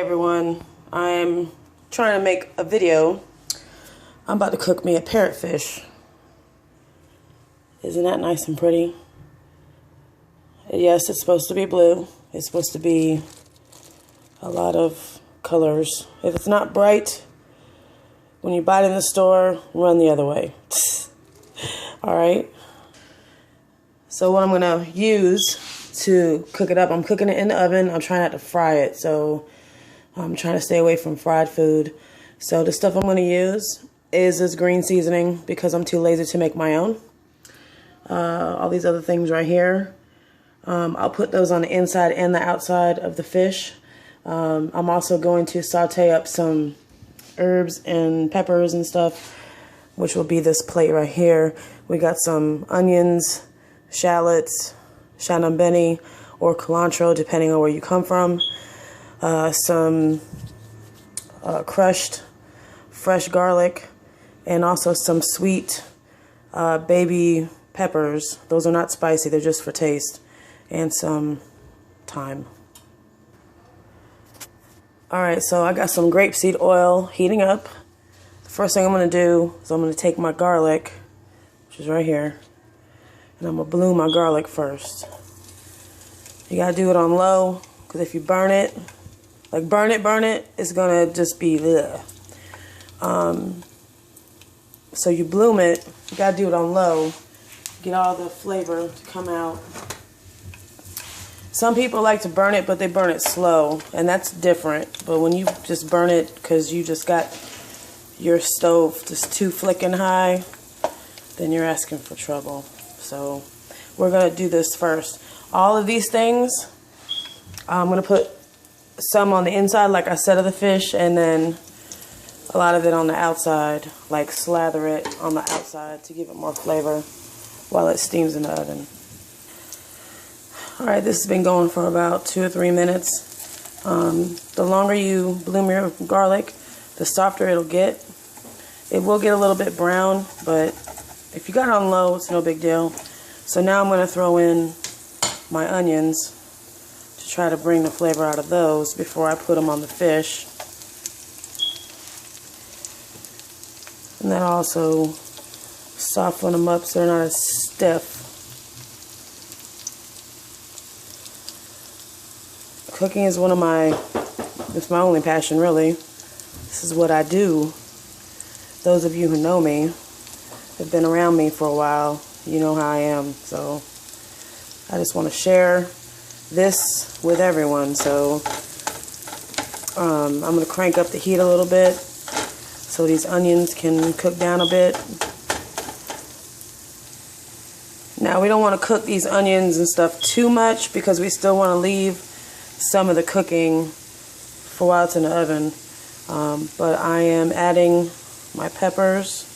Everyone, I'm trying to make a video. I'm about to cook me a parrotfish. Isn't that nice and pretty? Yes, it's supposed to be blue. It's supposed to be a lot of colors. If it's not bright, when you buy it in the store, run the other way. Alright? So what I'm going to use to cook it up, I'm cooking it in the oven. I'm trying not to fry it, so I'm trying to stay away from fried food. So the stuff I'm going to use is this green seasoning because I'm too lazy to make my own. All these other things right here, I'll put those on the inside and the outside of the fish. I'm also going to saute up some herbs and peppers and stuff, which will be this plate right here. We got some onions, shallots, shanambeni, or cilantro, depending on where you come from. Some crushed fresh garlic, and also some sweet baby peppers. Those are not spicy, they're just for taste, and some thyme. Alright, so I got some grapeseed oil heating up. The first thing I'm going to do is I'm going to take my garlic, which is right here, and I'm going to bloom my garlic first. You got to do it on low, because if you burn it, like burn it, it's going to just be ugh. So you bloom it, you got to do it on low, get all the flavor to come out. Some people like to burn it, but they burn it slow, and that's different. But when you just burn it because you just got your stove just too flicking high, then you're asking for trouble. So we're going to do this first. All of these things, I'm going to put some on the inside, like I said, of the fish, and then a lot of it on the outside, like slather it on the outside to give it more flavor while it steams in the oven. Alright, this has been going for about 2 or 3 minutes. The longer you bloom your garlic, the softer it'll get. It will get a little bit brown, but if you got it on low, it's no big deal. So now I'm going to throw in my onions to try to bring the flavor out of those before I put them on the fish. And then also soften them up so they're not as stiff. Cooking is it's my only passion, really. This is what I do. Those of you who know me, have been around me for a while, you know how I am. So I just want to share this with everyone. So I'm going to crank up the heat a little bit so these onions can cook down a bit. Now we don't want to cook these onions and stuff too much because we still want to leave some of the cooking for while it's in the oven. But I am adding my peppers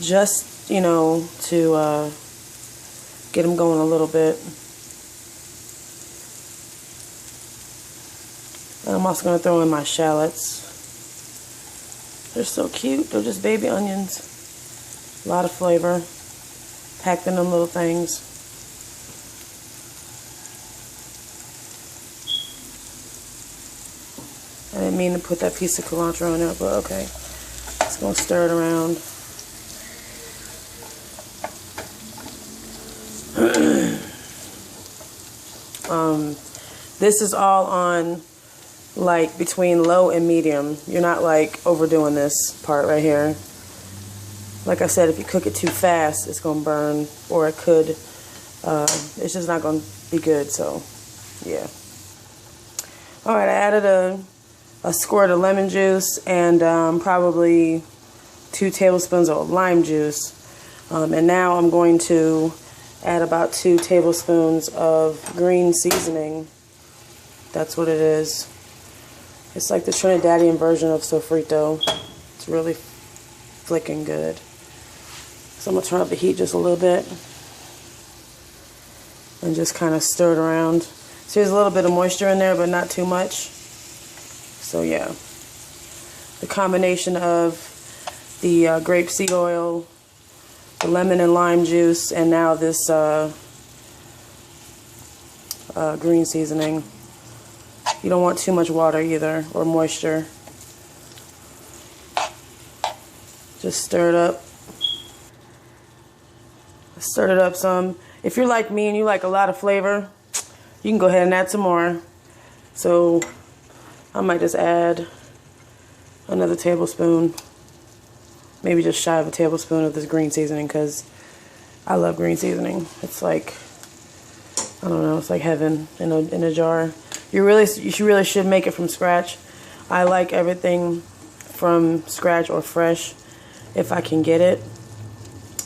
just, you know, to get them going a little bit. And I'm also going to throw in my shallots. They're so cute. They're just baby onions. A lot of flavor. Packed in them little things. I didn't mean to put that piece of cilantro in there, but okay. Just going to stir it around. This is all on like between low and medium. You're not like overdoing this part right here. Like I said, if you cook it too fast, it's going to burn, or it could, it's just not going to be good, so yeah. Alright, I added a squirt of lemon juice and probably 2 tablespoons of lime juice. And now I'm going to add about 2 tablespoons of green seasoning. That's what it is. It's like the Trinidadian version of sofrito. It's really flicking good. So I'm going to turn up the heat just a little bit and just kind of stir it around. So there's a little bit of moisture in there, but not too much. So yeah, the combination of the grapeseed oil, the lemon and lime juice, and now this green seasoning You don't want too much water either, or moisture. Just stir it up. Stir it up some. If you're like me and you like a lot of flavor, you can go ahead and add some more. So I might just add another tablespoon, maybe just shy of a tablespoon of this green seasoning, because I love green seasoning. It's like, I don't know, it's like heaven in a jar. You really should make it from scratch. I like everything from scratch or fresh if I can get it.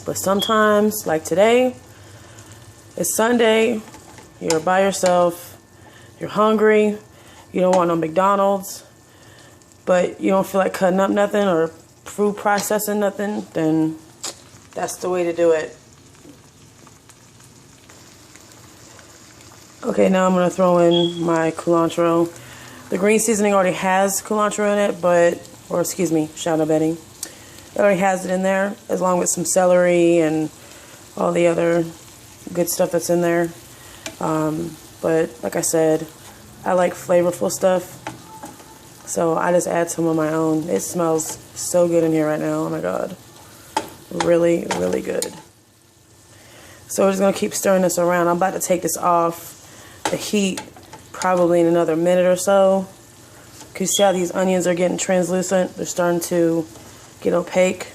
But sometimes, like today, it's Sunday, you're by yourself, you're hungry, you don't want no McDonald's, but you don't feel like cutting up nothing or food processing nothing, then that's the way to do it. Okay, now I'm going to throw in my cilantro. The green seasoning already has cilantro in it, or excuse me, shadow bedding. It already has it in there, along with some celery and all the other good stuff that's in there. But like I said, I like flavorful stuff, so I just add some of my own. It smells so good in here right now. Oh my god, really, really good. So we're just going to keep stirring this around. I'm about to take this off the heat probably in another minute or so. Can you see how these onions are getting translucent? They're starting to get opaque.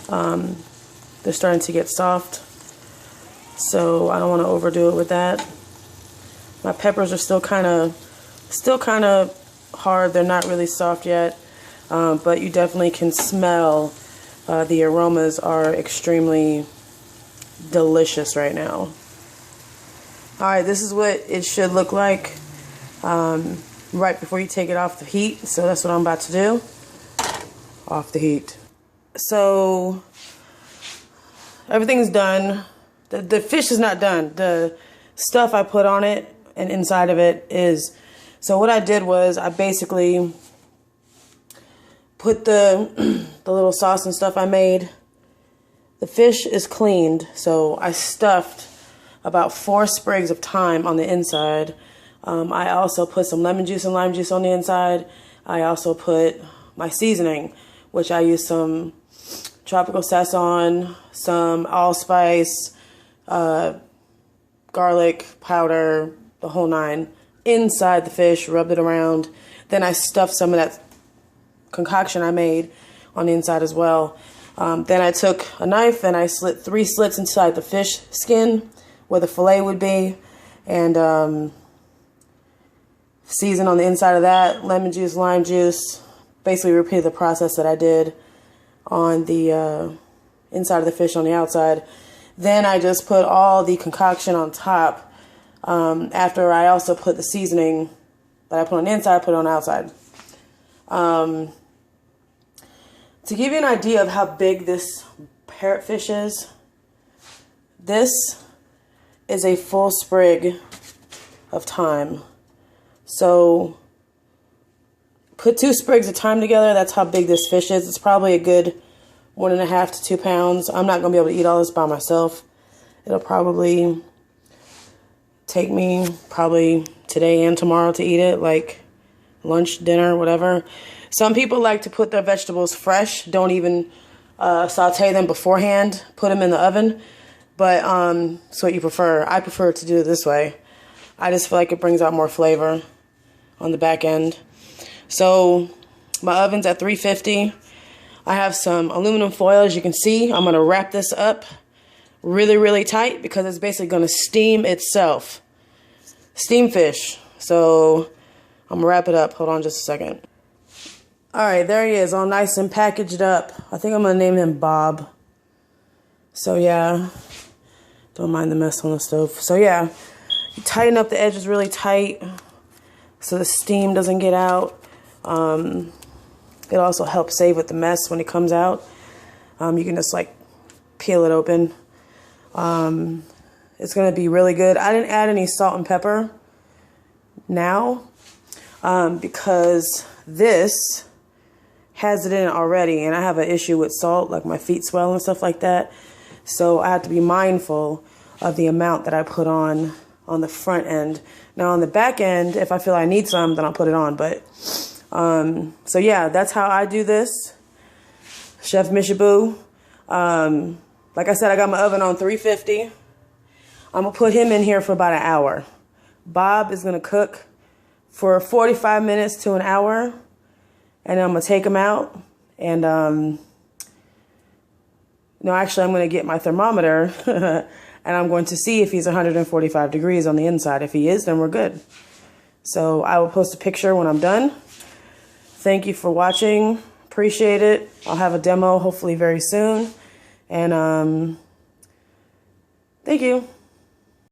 They're starting to get soft. So I don't want to overdo it with that. My peppers are still kind of hard. They're not really soft yet. But you definitely can smell the aromas are extremely delicious right now. Alright, this is what it should look like right before you take it off the heat. So that's what I'm about to do. Off the heat. So everything's done. The fish is not done. The stuff I put on it and inside of it is. So what I did was I basically put the little sauce and stuff I made. The fish is cleaned, so I stuffed about 4 sprigs of thyme on the inside. I also put some lemon juice and lime juice on the inside. I also put my seasoning, which I used some tropical sazon, some allspice, garlic powder, the whole 9, inside the fish, rubbed it around. Then I stuffed some of that concoction I made on the inside as well. Then I took a knife and I slit 3 slits inside the fish skin where the fillet would be, and seasoned on the inside of that, lemon juice, lime juice. Basically repeated the process that I did on the inside of the fish on the outside. Then I just put all the concoction on top after I also put the seasoning that I put on the inside, I put it on the outside. To give you an idea of how big this parrotfish is, this is a full sprig of thyme. So put 2 sprigs of thyme together, that's how big this fish is. It's probably a good 1.5 to 2 pounds. I'm not going to be able to eat all this by myself. It'll probably take me today and tomorrow to eat it, like lunch, dinner, whatever. Some people like to put their vegetables fresh, don't even saute them beforehand, put them in the oven. But it's what you prefer. I prefer to do it this way. I just feel like it brings out more flavor on the back end. So my oven's at 350. I have some aluminum foil, as you can see. I'm going to wrap this up really, really tight because it's basically going to steam itself. Steam fish. So I'm going to wrap it up. Hold on just a second. Alright, there he is, all nice and packaged up. I think I'm going to name him Bob. So yeah, don't mind the mess on the stove. So yeah, you tighten up the edges really tight so the steam doesn't get out. It also helps save with the mess when it comes out. You can just like peel it open. It's going to be really good. I didn't add any salt and pepper now because this has it in it already, and I have an issue with salt, like my feet swell and stuff like that. So I have to be mindful of the amount that I put on on the front end. Now on the back end, if I feel I need some, then I'll put it on. But so yeah, that's how I do this. Chef Mishaboo. Like I said, I got my oven on 350. I'm gonna put him in here for about an hour. Bob is gonna cook for 45 minutes to an hour, and I'm gonna take him out. And no, actually, I'm gonna get my thermometer and I'm going to see if he's 145 degrees on the inside. If he is, then we're good. So I will post a picture when I'm done. Thank you for watching. Appreciate it. I'll have a demo hopefully very soon. And thank you.